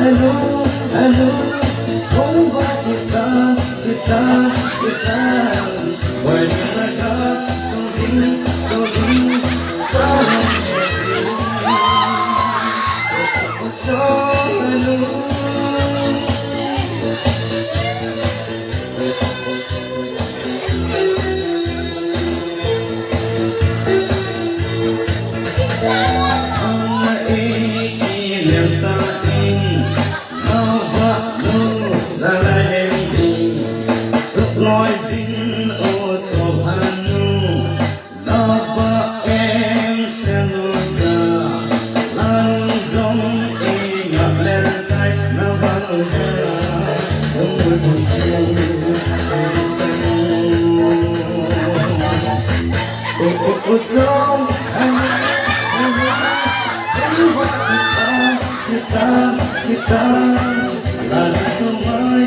anu Bomba kita Wajaka Todi nói xin ô cho anh đã ba em sẽ luôn ra lan giống y nhạc lên tay nó vang ra không muốn buồn chiều ô trong anh kita là sumai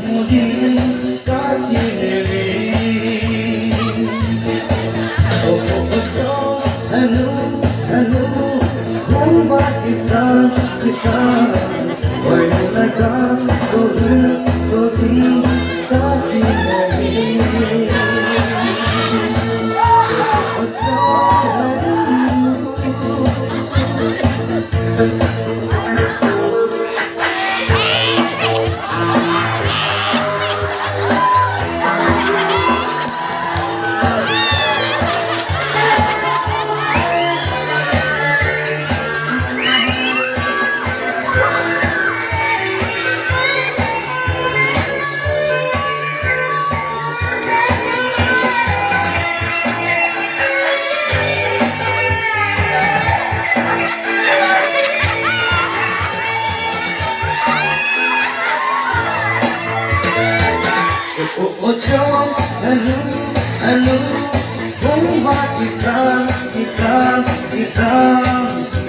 mudi kaki neri anu bomba kita wajaka todi kaki neri Ojong anu bomba kita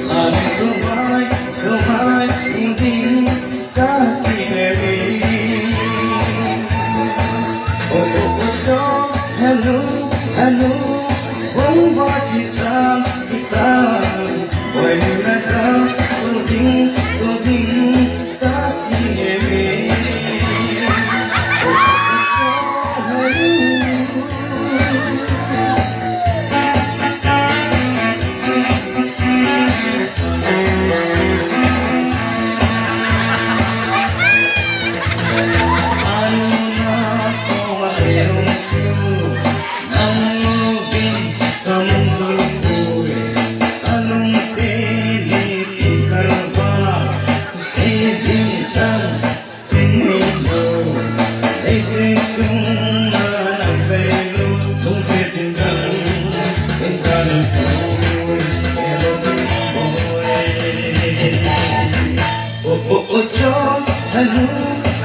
lari sumai mudi kaki neri ojong anu bomba kita wajaka todi kaki neri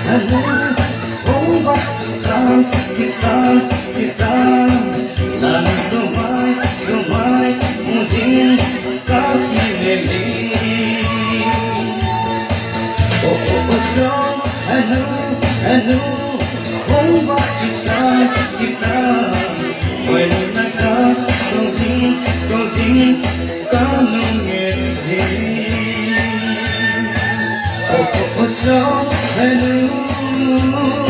anu bomba kita lari sumai mudi kaki neri anu bomba kita wajaka todi kaki neri anu